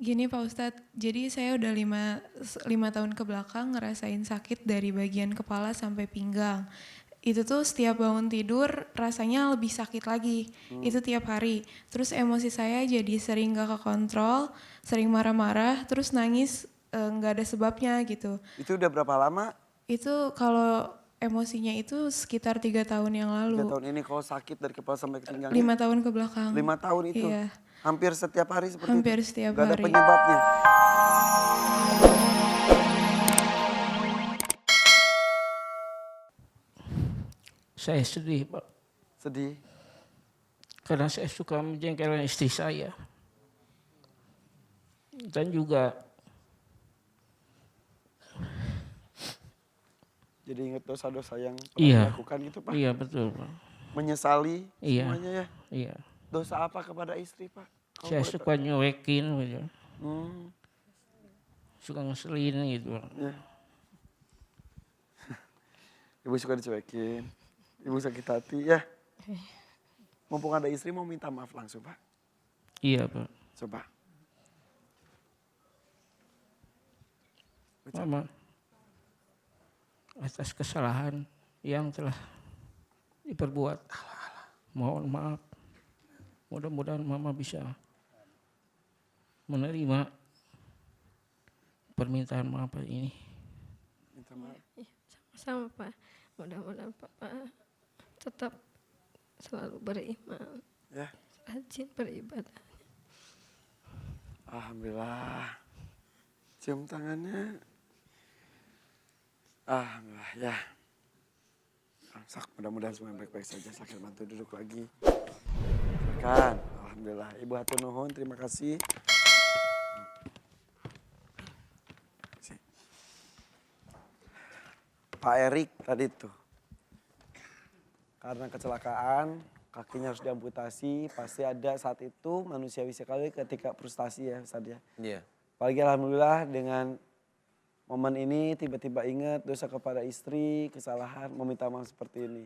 Gini Pak Ustadz, jadi saya udah 5 tahun ke belakang ngerasain sakit dari bagian kepala sampai pinggang. Itu tuh setiap bangun tidur rasanya lebih sakit lagi, itu tiap hari. Terus emosi saya jadi sering gak kekontrol, sering marah-marah, terus nangis gak ada sebabnya gitu. Itu udah berapa lama? Itu kalau emosinya itu sekitar 3 tahun yang 3 lalu. tahun ini kalau sakit dari kepala sampai ke pinggangnya? 5 tahun ke belakang. 5 tahun itu? Iya. Hampir setiap hari seperti Hampir itu? setiap Gak ada hari. penyebabnya? Saya sedih, Pak. Sedih? Karena saya suka menjengkelkan istri saya. Dan juga Jadi ingat dosa-dosa yang pernah iya, dilakukan gitu Pak? iya betul, Pak. Menyesali Iya, semuanya ya? iya. Dosa apa kepada istri Pak? Kalau Saya boleh suka nyuekin gitu. Hmm, Suka ngeselin gitu, Pak. ya. Ibu suka dicuekin, ibu sakit hati ya. Mumpung ada istri mau minta maaf langsung Pak. Iya, Pak. Coba. Mama, atas kesalahan yang telah diperbuat, mohon maaf. Mudah-mudahan Mama bisa menerima permintaan maaf ini. Minta maaf. Sama Pak, mudah-mudahan Papa tetap selalu beriman, Ya. rajin beribadah. Alhamdulillah. Cium tangannya. Alhamdulillah ya. Mudah-mudahan semua baik-baik saja. Silahkan bantu duduk lagi. Silakan. Alhamdulillah. Ibu hatur nuhun, terima kasih. Pak Erik tadi tuh. Karena kecelakaan, kakinya harus diamputasi. Pasti ada saat itu manusiawi sekali ketika frustasi ya Ustaz ya. Iya. Apalagi alhamdulillah dengan momen ini tiba-tiba ingat dosa kepada istri, kesalahan, meminta maaf seperti ini.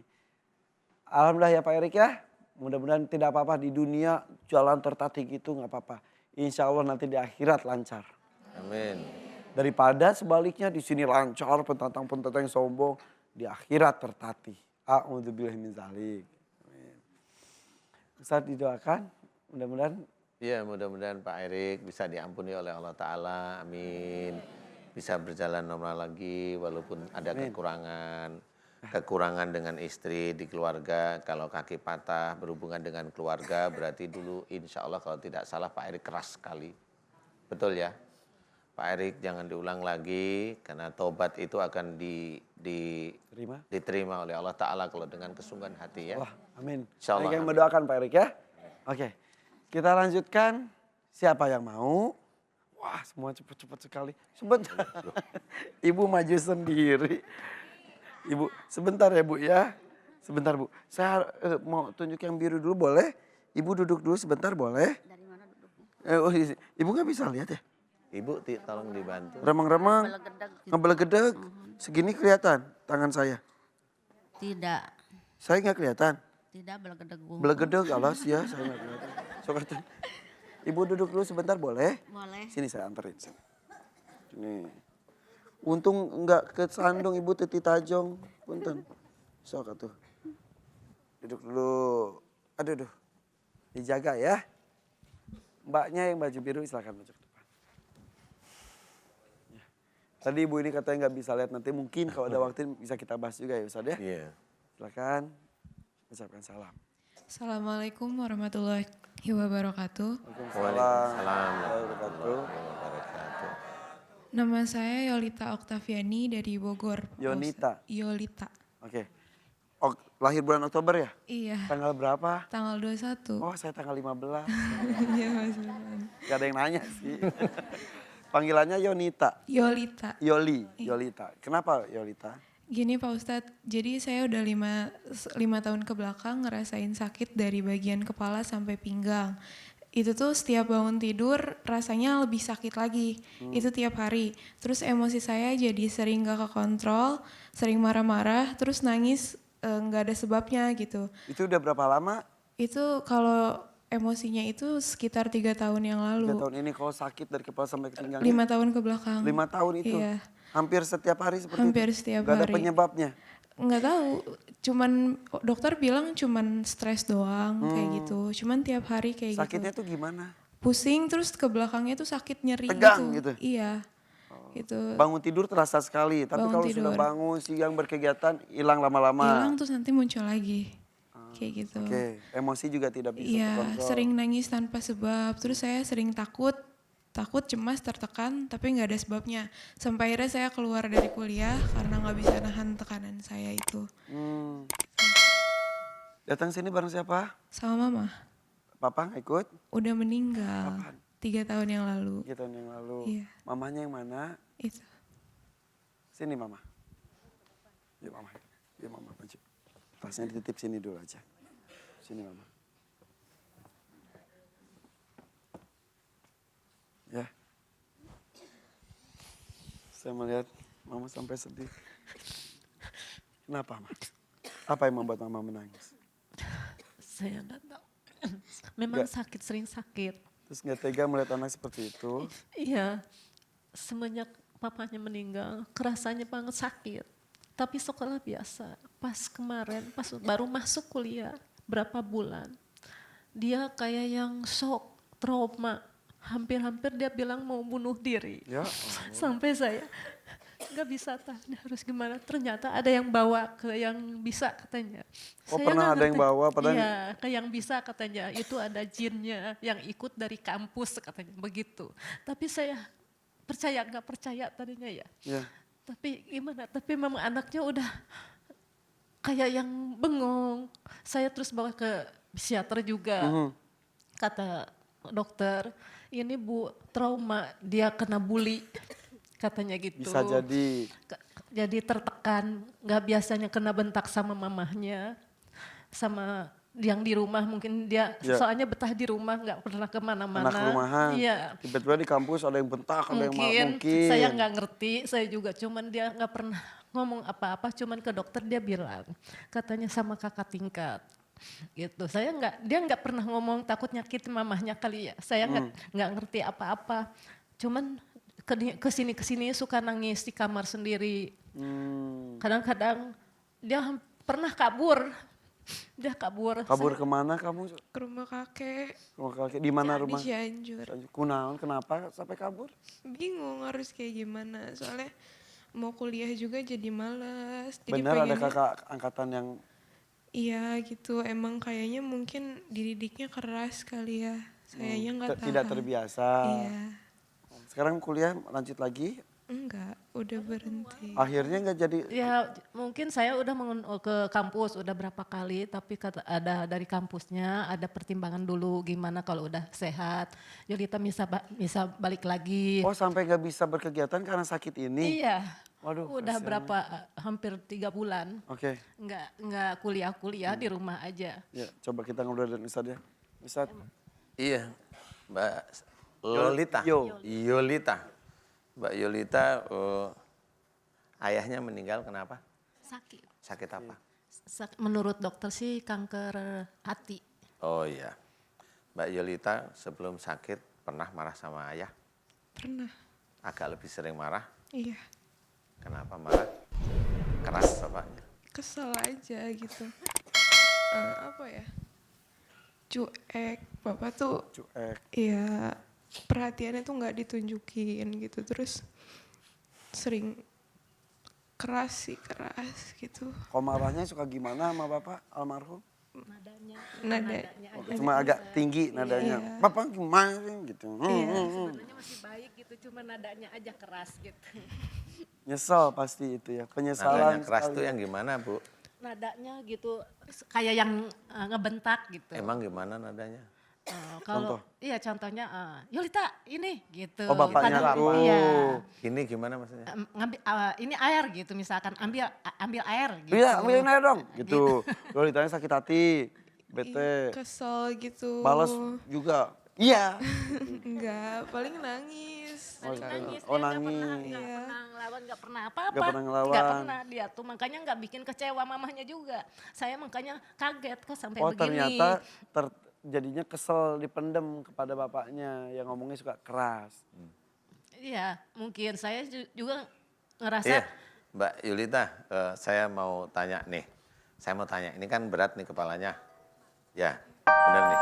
Alhamdulillah ya Pak Erik ya. Mudah-mudahan tidak apa-apa di dunia jalan tertatih gitu nggak apa-apa. Insya Allah nanti di akhirat lancar. Amin. Daripada sebaliknya di sini lancar, pentantang-pentantang sombong. Di akhirat tertatih. A'udzubillahi min dzalik. Amin. Ustaz didoakan mudah-mudahan. Iya, mudah-mudahan Pak Erik bisa diampuni oleh Allah Ta'ala. Amin. Bisa berjalan normal lagi walaupun ada Amin. kekurangan dengan istri di keluarga. Kalau kaki patah berhubungan dengan keluarga berarti dulu insya Allah kalau tidak salah Pak Erik keras sekali. Betul ya? Pak Erik jangan diulang lagi karena tobat itu akan diterima oleh Allah Ta'ala kalau dengan kesungguhan hati ya. Allah, amin. Insya Allah. Baik yang mendoakan Pak Erik ya. Oke, kita lanjutkan. Siapa yang mau? Wah semua cepat-cepat sekali. Sebentar. Ibu maju sendiri. Ibu sebentar ya Bu ya. Sebentar Bu. Saya mau tunjuk yang biru dulu boleh? Ibu duduk dulu sebentar boleh? Dari mana duduk? Ibu nggak bisa lihat ya? Ibu tolong dibantu. Remang-remang, ngebelegedeg. Segini kelihatan tangan saya. Tidak, Saya nggak kelihatan. tidak belegedegu. Belegedeg alas ya saya nggak kelihatan. Sok atuh. Ibu duduk dulu sebentar boleh? Boleh. Sini saya anterin. Sini. Untung nggak kesandung Ibu Titi Tajong. Punten. Sok atuh. Duduk dulu. Aduh. Dijaga ya. Mbaknya yang baju biru silakan maju ke depan. Ya. Tadi Ibu ini katanya nggak bisa lihat, nanti mungkin kalau ada waktu bisa kita bahas juga ya Ustaz ya. Iya. Silakan ucapkan salam. Assalamualaikum warahmatullahi wabarakatuh. Waalaikumsalam warahmatullahi wabarakatuh. Nama saya Yolita Oktaviani dari Bogor. Yonita. Yolita. Oke. Lahir bulan Oktober ya? Iya, Tanggal berapa? tanggal 21. Oh saya tanggal 15. Iya Mas Irfan. Gak ada yang nanya sih. Panggilannya Yonita. Yolita. Yolita. Kenapa Yolita? Gini Pak Ustadz, jadi saya udah 5 tahun ke belakang ngerasain sakit dari bagian kepala sampai pinggang. Itu tuh setiap bangun tidur rasanya lebih sakit lagi, itu tiap hari. Terus emosi saya jadi sering gak kekontrol, sering marah-marah, terus nangis gak ada sebabnya gitu. Itu udah berapa lama? Itu kalau emosinya itu sekitar 3 tahun yang 3 lalu. tahun ini kalau sakit dari kepala sampai ke pinggang. 5 tahun ke belakang. 5 tahun itu. Iya. Hampir setiap hari seperti Hampir itu. setiap Gak ada hari. penyebabnya. Nggak tahu, cuman dokter bilang cuman stres doang kayak gitu. Cuman tiap hari kayak Sakitnya gitu. tuh gimana? Pusing terus ke belakangnya tuh sakit nyeri Tegang gitu? Iya. Gitu. Bangun tidur terasa sekali. Tapi Bangun kalau sudah tidur. bangun siang berkegiatan hilang lama-lama. Hilang terus nanti muncul lagi. Kayak gitu. Oke, emosi juga tidak bisa Iya, terkontrol. sering nangis tanpa sebab. Terus saya sering takut, cemas, tertekan, tapi nggak ada sebabnya. Sampai akhirnya saya keluar dari kuliah karena nggak bisa nahan tekanan saya itu. Datang sini bareng siapa? Sama mama, Papa nggak ikut? udah meninggal 3 tahun yang lalu. 3 tahun yang lalu. Iya. Mamanya yang mana? Itu. Sini mama. Yuk mama. Yuk mama maju. Tasnya dititip sini dulu aja. Sini mama. Ya. Saya melihat mama sampai sedih. Kenapa, Ma? Apa yang membuat mama menangis? Saya enggak tahu. Memang Nggak. sakit, sering sakit. Terus nggak tega melihat anak seperti itu. Iya, semenjak papanya meninggal, kerasanya banget sakit. Tapi sekolah biasa. Pas kemarin, pas baru masuk kuliah, berapa bulan, dia kayak yang shock, trauma. Hampir-hampir dia bilang mau bunuh diri. Ya. Sampai saya nggak bisa tahan, harus gimana. Ternyata ada yang bawa ke yang bisa katanya. Oh, Saya pernah nggak ada yang ngerti. bawa, padahal- Iya, ke yang bisa katanya. Itu ada jinnya yang ikut dari kampus katanya, begitu. Tapi saya percaya nggak percaya tadinya ya. Ya. Tapi gimana, tapi memang anaknya udah kayak yang bengong. Saya terus bawa ke psikiater juga. Kata dokter, ini Bu trauma, dia kena bully. Katanya gitu. Bisa jadi. Jadi tertekan, nggak biasanya kena bentak sama mamahnya. Sama yang di rumah mungkin dia, Ya. soalnya betah di rumah nggak pernah kemana-mana. Anak rumahan. Iya. Tiba-tiba di kampus ada yang bentak, ada yang Mungkin, mungkin. saya nggak ngerti, saya juga cuman dia nggak pernah ngomong apa-apa, cuman ke dokter dia bilang katanya sama kakak tingkat gitu. Dia nggak pernah ngomong takut nyakitin mamahnya kali ya. Saya nggak ngerti apa-apa, cuman kesini suka nangis di kamar sendiri. Kadang-kadang dia pernah kabur. Dia kabur. Kabur kemana kamu? Ke rumah kakek Rumah kakek di mana di rumah? Cianjur. Kunaon, kenapa sampai kabur? Bingung harus kayak gimana, soalnya mau kuliah juga jadi malas. Jadi Benar ada pengennya- kakak angkatan yang Iya gitu, emang kayaknya mungkin dididiknya keras kali ya. Sayanya nggak tahan. tidak terbiasa. Iya, Sekarang kuliah lanjut lagi, enggak, udah berhenti. akhirnya nggak jadi. Ya mungkin saya udah ke kampus udah berapa kali, tapi ada dari kampusnya ada pertimbangan dulu gimana kalau udah sehat. Yolita bisa balik lagi. Oh sampai nggak bisa berkegiatan karena sakit ini? Iya. Waduh, Udah kasihan. berapa hampir 3 bulan Oke, nggak kuliah di rumah aja. ya coba kita ngobrol dengan Ustadz ya. Ustadz, Iya, Mbak Lolita. Yolita. Mbak Yolita, ayahnya meninggal kenapa? Sakit. Sakit apa? Menurut dokter sih kanker hati. Oh iya. Mbak Yolita sebelum sakit pernah marah sama ayah? Pernah, Agak lebih sering marah. iya. Kenapa marah? Keras bapaknya. Kesel aja gitu. Apa ya? Cuek, bapak tuh cuek. iya perhatiannya tuh nggak ditunjukin gitu, terus sering keras gitu. Kalau marahnya suka gimana sama bapak almarhum? Nada, Cuma agak tinggi nadanya. Iya. Bapak gimana sih gitu. Sebenarnya masih baik gitu, cuma nadanya aja keras gitu. Nyesel pasti itu ya. Penyesalan Nadanya keras sekali. tuh yang gimana, Bu? Nadanya gitu kayak yang ngebentak gitu. Emang gimana nadanya? Kalau iya contohnya Yolita ini gitu. Oh, bapaknya Padahal- tuh. Iya. Ini gimana maksudnya? Ngambil ini air gitu misalkan ambil air gitu. Iya, ambilin air dong. Gitu. Lalu ditanya sakit hati, bete, kesel gitu. balas juga. Iya. Enggak, paling nangis. Nangis, Oh, dia nggak nangis. pernah ngelawan, nggak pernah apa-apa. Nggak pernah ngelawan. Nggak pernah dia tuh, makanya nggak bikin kecewa mamahnya juga. Saya makanya kaget kok sampai Oh begini. ternyata jadinya kesel dipendem kepada bapaknya yang ngomongnya suka keras. Iya, mungkin saya juga ngerasa Iya, Mbak Yulita, saya mau tanya nih. Saya mau tanya, ini kan berat nih kepalanya. Ya, benar nih.